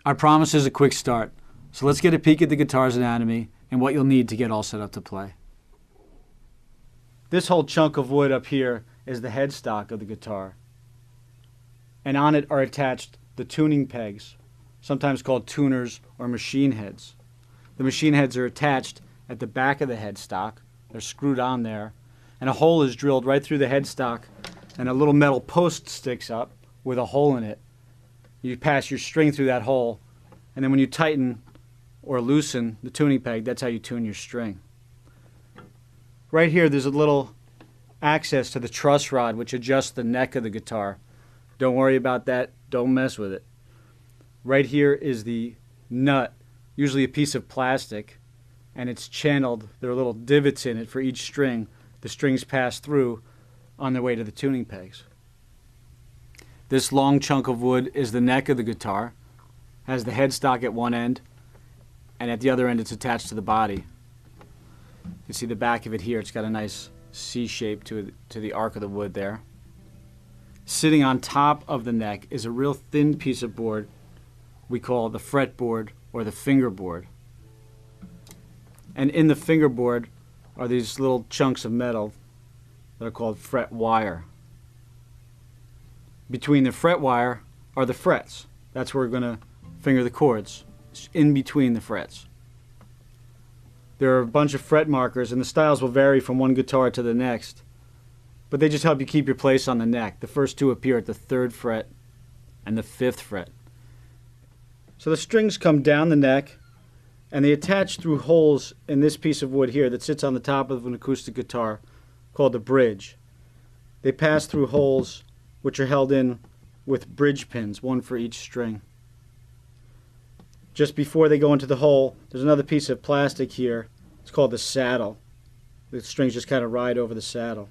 Our promise is a quick start, so let's get a peek at the guitar's anatomy and what you'll need to get all set up to play. This whole chunk of wood up here is the headstock of the guitar, and on it are attached the tuning pegs, sometimes called tuners or machine heads. The machine heads are attached at the back of the headstock. They're screwed on there, and a hole is drilled right through the headstock, and a little metal post sticks up with a hole in it. You pass your string through that hole, and then when you tighten or loosen the tuning peg, that's how you tune your string. Right here, there's a little access to the truss rod which adjusts the neck of the guitar. Don't worry about that. Don't mess with it. Right here is the nut, usually a piece of plastic, and it's channeled. There are little divots in it for each string. The strings pass through on their way to the tuning pegs. This long chunk of wood is the neck of the guitar, has the headstock at one end, and at the other end it's attached to the body. You see the back of it here. It's got a nice C shape to the arc of the wood there. Sitting on top of the neck is a real thin piece of board we call the fretboard or the fingerboard. And in the fingerboard are these little chunks of metal that are called fret wire. Between the fret wire are the frets. That's where we're going to finger the chords. It's in between the frets. There are a bunch of fret markers, and the styles will vary from one guitar to the next, but they just help you keep your place on the neck. The first two appear at the 3rd fret and the 5th fret. So the strings come down the neck, and they attach through holes in this piece of wood here that sits on the top of an acoustic guitar called the bridge. They pass through holes which are held in with bridge pins, one for each string. Just before they go into the hole, there's another piece of plastic here. It's called the saddle. The strings just kind of ride over the saddle.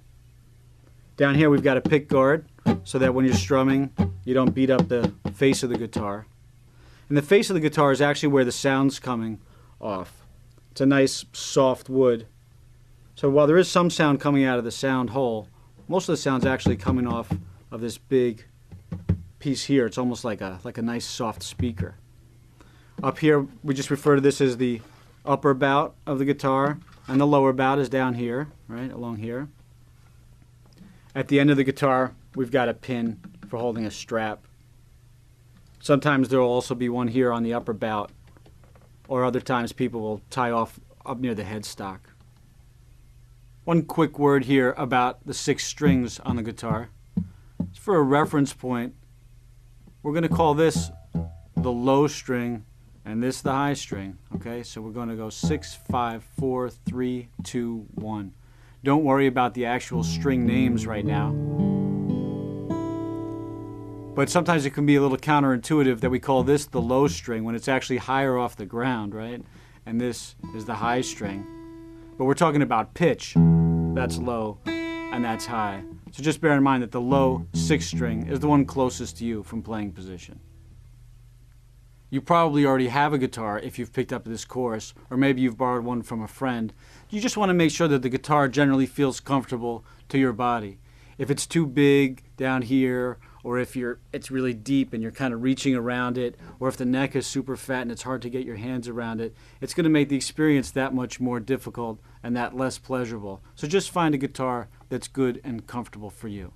Down here we've got a pick guard so that when you're strumming you don't beat up the face of the guitar. And the face of the guitar is actually where the sound's coming off. It's a nice soft wood. So while there is some sound coming out of the sound hole, most of the sound's actually coming off of this big piece here. It's almost like a nice soft speaker. Up here we just refer to this as the upper bout of the guitar, and the lower bout is down here, right along here. At the end of the guitar we've got a pin for holding a strap. Sometimes there will also be one here on the upper bout, or other times people will tie off up near the headstock. One quick word here about the 6 strings on the guitar. It's for a reference point. We're going to call this the low string and this the high string. Okay, so we're going to go 6, 5, 4, 3, 2, 1. Don't worry about the actual string names right now. But sometimes it can be a little counterintuitive that we call this the low string when it's actually higher off the ground, right? And this is the high string. But we're talking about pitch. That's low and that's high. So just bear in mind that the low 6th string is the one closest to you from playing position. You probably already have a guitar if you've picked up this course, or maybe you've borrowed one from a friend. You just want to make sure that the guitar generally feels comfortable to your body. If it's too big down here, or if it's really deep and you're kind of reaching around it, or if the neck is super fat and it's hard to get your hands around it, it's going to make the experience that much more difficult and that less pleasurable. So just find a guitar that's good and comfortable for you.